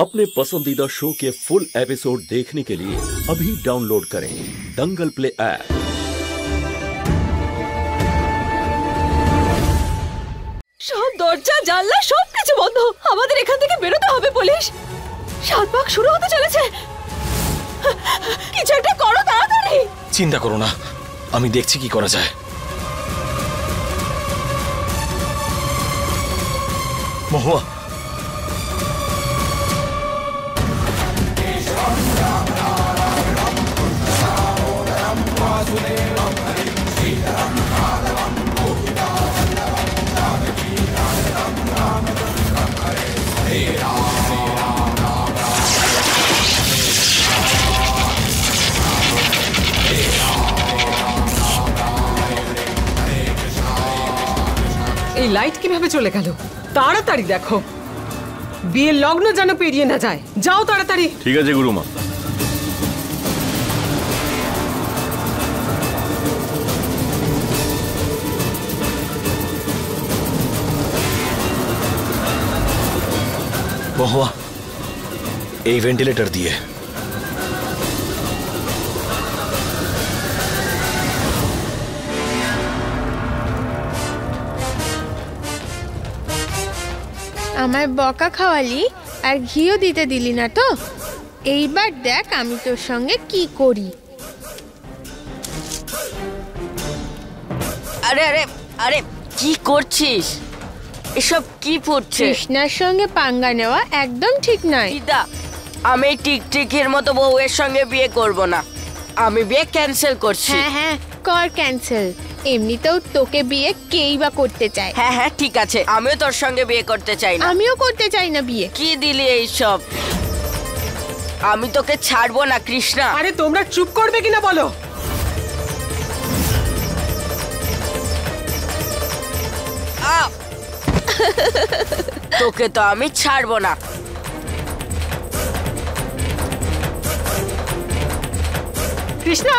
अपने पसंदीदा शो के फुल एपिसोड देखने के लिए अभी डाउनलोड करें दंगल प्ले ऐप। সব দরজা জানলা সবকিছু বন্ধ। আমাদের এখান থেকে বেরোতে হবে পুলিশ। 7 ভাগ শুরু হতে চলেছে। কিছু একটা করো তাড়াতাড়ি। চিন্তা করো না, আমি দেখছি কি করা যায়। মহুয়া, এই লাইট কিভাবে চলে গেল? তাড়াতাড়ি দেখো, বিয়ের লগ্ন যেন পেরিয়ে না যায়। যাও তাড়াতাড়ি। ঠিক আছে গুরুমা। মহুয়া, এই ভেন্টিলেটর দিয়ে আমার বকা খাওয়ালি আর ঘিও দিতে দিলি না তো। এইবার দেখ আমি তোর সঙ্গে কি করি। আরে আরে আরে কি করছিস? এসব কি পড়ছে? কৃষ্ণার সঙ্গে পাঙ্গা নেওয়া একদম ঠিক নয়। দিদা, আমি টিকটিকির মতো বউয়ের সঙ্গে বিয়ে করব না। আমি বিয়ে ক্যান্সেল করছি। হ্যাঁ হ্যাঁ, কর ক্যান্সেল। এমনিতেও তোকে বিয়ে কেই বা করতে চায়। হ্যাঁ হ্যাঁ ঠিক আছে, আমিও তোর সঙ্গে বিয়ে করতে চাই না। আমিও করতে চাই না বিয়ে। কি দিলি এইসব? আমি তোকে ছাড়বো না কৃষ্ণা। আরে তোমরা চুপ করবে কিনা বলো। তোকে তো আমি ছাড়বো না। কৃষ্ণা,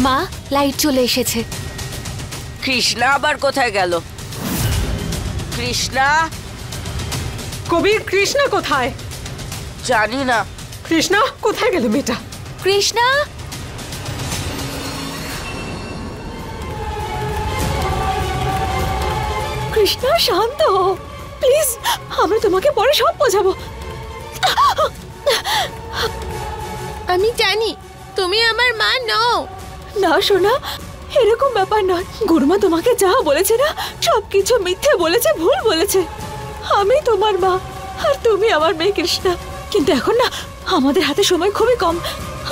মা, লাইট চলে এসেছে। কৃষ্ণা আবার কোথায় গেল? কৃষ্ণা, কবির কৃষ্ণা কোথায়? জানি না। কৃষ্ণা কোথায় গেল মেয়েটা? কৃষ্ণা, কৃষ্ণা শান্ত হও প্লিজ, আমি তোমাকে পরে সব বোঝাবো। আমি জানি তুমি আমার মা নও। না সোনা, এরকম ব্যাপার নয়। গুরুমা তোমাকে যা বলেছে না, সবকিছু মিথ্যে বলেছে, ভুল বলেছে। আমি তোমার মা আর তুমি আমার মেয়ে কৃষ্ণা। কিন্তু এখন না, আমাদের হাতে সময় খুবই কম।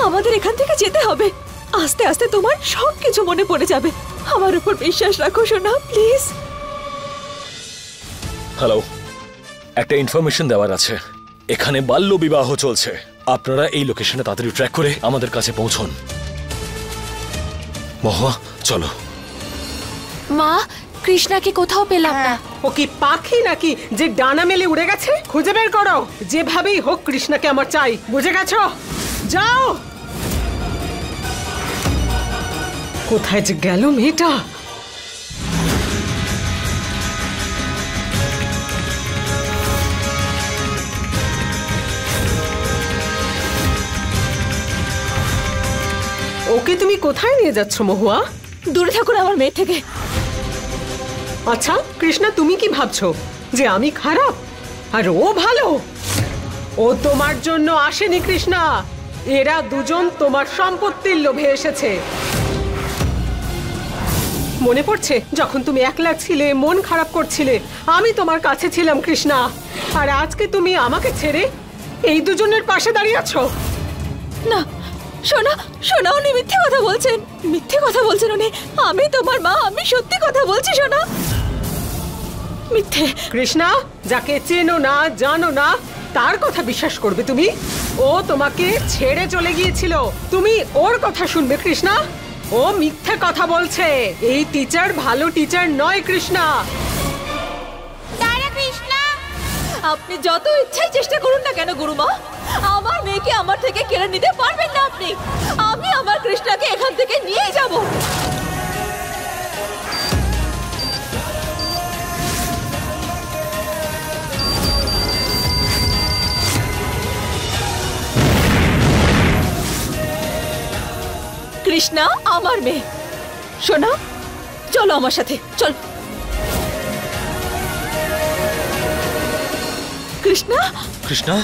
আমাদের এখান থেকে যেতে হবে। আস্তে আস্তে তোমার সবকিছু মনে পড়ে যাবে। আমার উপর বিশ্বাস রাখো সোনা, প্লিজ। হ্যালো, একটা ইনফরমেশন দেওয়ার আছে। এখানে বাল্য বিবাহ চলছে। আপনারা এই লোকেশনে তাড়াতাড়ি ট্র্যাক করে আমাদের কাছে পৌঁছন। মহুয়া চলো। মা, কৃষ্ণাকে কোথাও পেলাম না। ও কি পাখি নাকি যে ডানা মেলে উড়ে গেছে? খুঁজে বের করো। যেভাবেই হোক কৃষ্ণাকে আমার চাই, বুঝে গেছো? যাও। কোথায় যে গেল মেয়েটা? ওকে তুমি কোথায় নিয়ে যাচ্ছ মহুয়া? দূরে থাকুন আমার মেয়ে থেকে। আচ্ছা কৃষ্ণা, তুমি কি ভাবছো যে আমি খারাপ আর ও ভালো? ও তোমার জন্য আসেনি কৃষ্ণা। এরা দুজন তোমার সম্পত্তির লোভে এসেছে। মনে পড়ছে যখন তুমি একলা ছিলে, মন খারাপ করছিলে, আমি তোমার কাছে ছিলাম কৃষ্ণা। আর আজকে তুমি আমাকে ছেড়ে এই দুজনের পাশে দাঁড়িয়ে আছো। না সোনা, সোনা, উনি মিথ্যে কথা বলছেন। মিথ্যে কথা বলছেন উনি। আমি তোমার মা, আমি সত্যি কথা বলছি সোনা। মিথ্যে। কৃষ্ণা, যাকে চেনো না, জানো না, তার কথা বিশ্বাস করবে তুমি? ও তোমাকে ছেড়ে চলে গিয়েছিল, তুমি ওর কথা শুনবে কৃষ্ণা? ও মিথ্যে কথা বলছে। এই টিচার ভালো টিচার নয় কৃষ্ণা। আপনি যত ইচ্ছাই চেষ্টা করুন না কেন গুরুমা, আমার মেয়েকে আমার থেকে কেড়ে নিতে পারবেন না আপনি। আমি আমার কৃষ্ণাকে এখান থেকে নিয়ে যাব। কৃষ্ণা আমার মেয়ে। শোনা, চলো আমার সাথে, চল। কৃষ্ণা, কৃষ্ণা,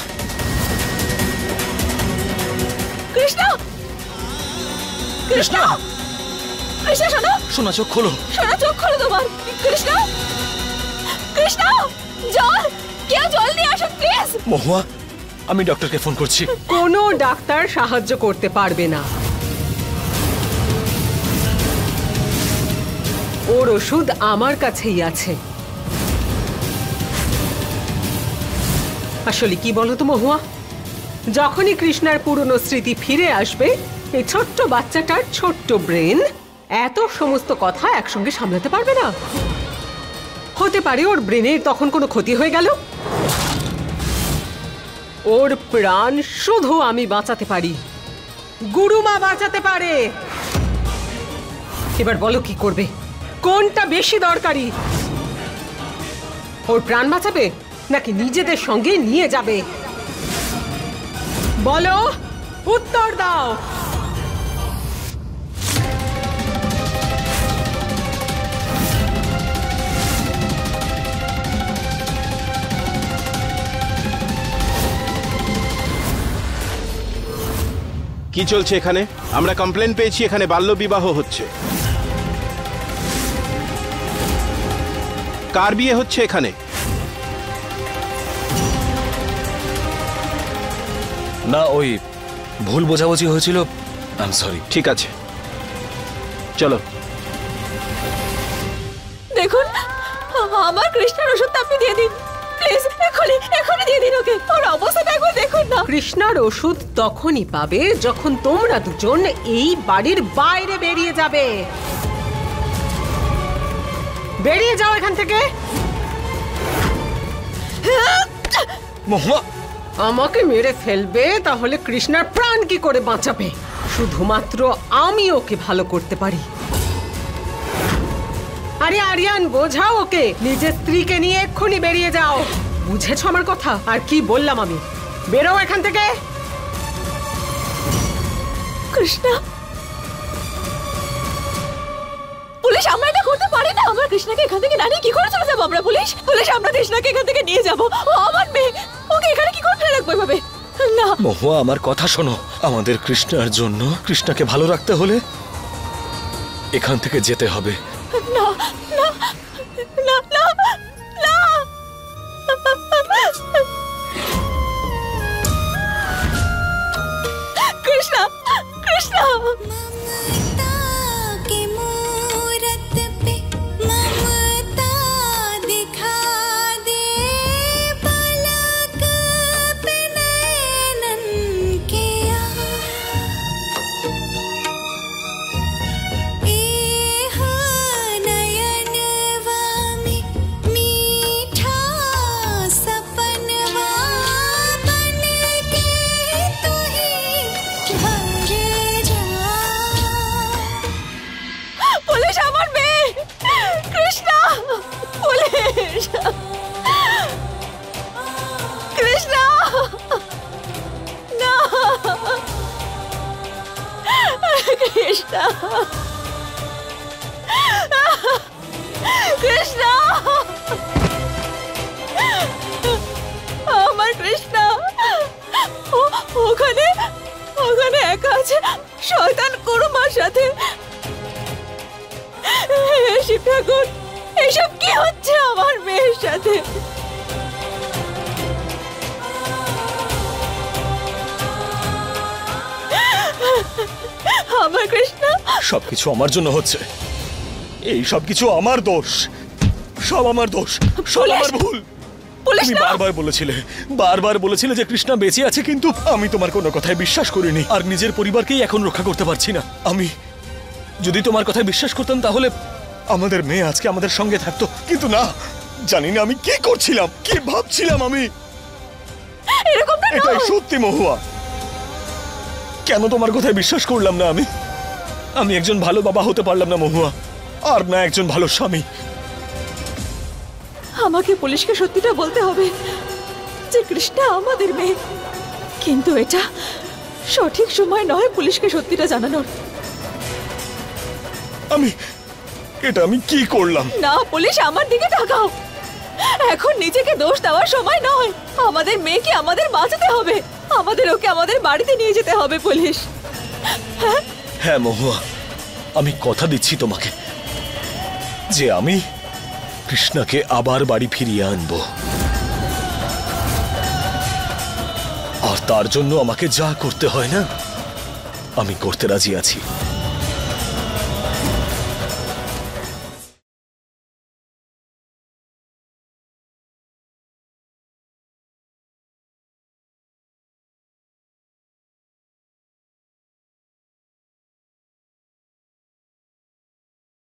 কৃষ্ণা, কৃষ্ণা, কৃষ্ণা, শোনো, শোনা চোখ খোলো। শোনা, চোখ খোলো তোমার। কৃষ্ণা, কৃষ্ণা, জল, কেউ জল নিয়ে আসো প্লিজ। মহুয়া, আমি ডক্টরকে ফোন করছি। কোনো ডাক্তার সাহায্য করতে পারবে না। ওর ওষুধ আমার কাছেই আছে। আসলে কি বলো তো মহুয়া, যখনই কৃষ্ণার পুরনো স্মৃতি ফিরে আসবে, এই ছোট্ট বাচ্চাটার ছোট্ট ব্রেন এত সমস্ত কথা একসঙ্গে সামলাতে পারবে না। হতে পারে ওর ব্রেনের তখন কোনো ক্ষতি হয়ে গেল। ওর প্রাণ শুধু আমি বাঁচাতে পারি, গুরুমা বাঁচাতে পারে। এবার বলো কি করবে, কোনটা বেশি দরকারি? ওর প্রাণ বাঁচাবে নাকি নিজেদের সঙ্গে নিয়ে যাবে? বলো, উত্তর দাও। কি চলছে এখানে? আমরা কমপ্লেন পেয়েছি এখানে বাল্যবিবাহ হচ্ছে। কার বিয়ে হচ্ছে এখানে? না, ওই ভুল বোঝাবুঝি হয়েছিল। I am sorry. ঠিক আছে, চলো। দেখুন, আমার কৃষ্ণার ওষুধটা আপনি দিয়ে দিন প্লিজ, এখনই দিয়ে দিন ওকে। ওর অবস্থাটা একবার দেখুন না। কৃষ্ণার ওষুধ তখনই পাবে যখন তোমরা দুজন এই বাড়ির বাইরে বেরিয়ে যাবে। বেরিয়ে যাও এখান থেকে। মহুয়া, আমাকে মেরে ফেলবে তাহলে কৃষ্ণার প্রাণ কি করে বাঁচাবে? শুধুমাত্র আমি ওকে ভালো করতে পারি। আরে আরিয়ান, বোঝাও ওকে, নিজের স্ত্রীকে নিয়ে এক্ষুনি বেরিয়ে যাও। বুঝেছো আমার কথা? আর কি বললাম আমি? বেরো এখান থেকে। কৃষ্ণা, পুলিশ আমরা এটা করতে পারি না। আমরা কৃষ্ণাকে এখান থেকে না নিয়ে কি করে চলে যাবো আমরা? পুলিশ, আমরা কৃষ্ণাকে এখান থেকে নিয়ে যাবো। ও আমার মেয়ে, ওকে এখানে কি করে রাখবো এভাবে? না মহুয়া, আমার কথা শোনো। আমাদের কৃষ্ণার জন্য, কৃষ্ণাকে ভালো রাখতে হলে এখান থেকে যেতে হবে। না না না না না। কৃষ্ণা, কৃষ্ণা, কৃষ্ণা, না, কৃষ্ণা, কৃষ্ণা, আমার কৃষ্ণা ওখানে একা আছে শয়তান গুরুমার সাথে। শিব ঠাকুর, এসব কি হচ্ছে আমার মেয়ের সাথে? আমার কৃষ্ণা, সবকিছু আমার জন্য হচ্ছে। এই সবকিছু আমার দোষ, সব আমার দোষ, সব আমার ভুল। তুমি বারবার বলেছিলে যে কৃষ্ণা বেঁচে আছে, কিন্তু আমি তোমার কোনো কথায় বিশ্বাস করিনি। আর নিজের পরিবারকেই এখন রক্ষা করতে পারছি না। আমি যদি তোমার কথায় বিশ্বাস করতাম তাহলে আমাদের মেয়ে আজকে আমাদের সঙ্গে থাকতো, কিন্তু না। জানি না আমি কি করছিলাম, কি ভাবছিলাম আমি। এটাই সত্যি মহুয়া। কেন তোমার কথায় বিশ্বাস করলাম না আমি? আমি একজন ভালো বাবা হতে পারলাম না মহুয়া, আর না একজন ভালো স্বামী। আমাকে পুলিশকে সত্যিটা বলতে হবে যে কৃষ্ণা আমাদের মেয়ে, কিন্তু এটা সঠিক সময় নয় পুলিশকে সত্যিটা জানানোর। এটা আমি কি করলাম? না পুলিশ, আমার দিকে তাকাও। এখন নিজেকে দোষ দেওয়ার সময় নয়। আমাদের মেয়েকে আমাদের বাঁচাতে হবে। আমাদের ওকে আমাদের বাড়িতে নিয়ে যেতে হবে পুলিশ। হ্যাঁ মহুয়া, আমি কথা দিচ্ছি তোমাকে যে আমি কৃষ্ণাকে আবার বাড়ি ফিরিয়ে আনবো। আর তার জন্য আমাকে যা করতে হয় না, আমি করতে রাজি আছি।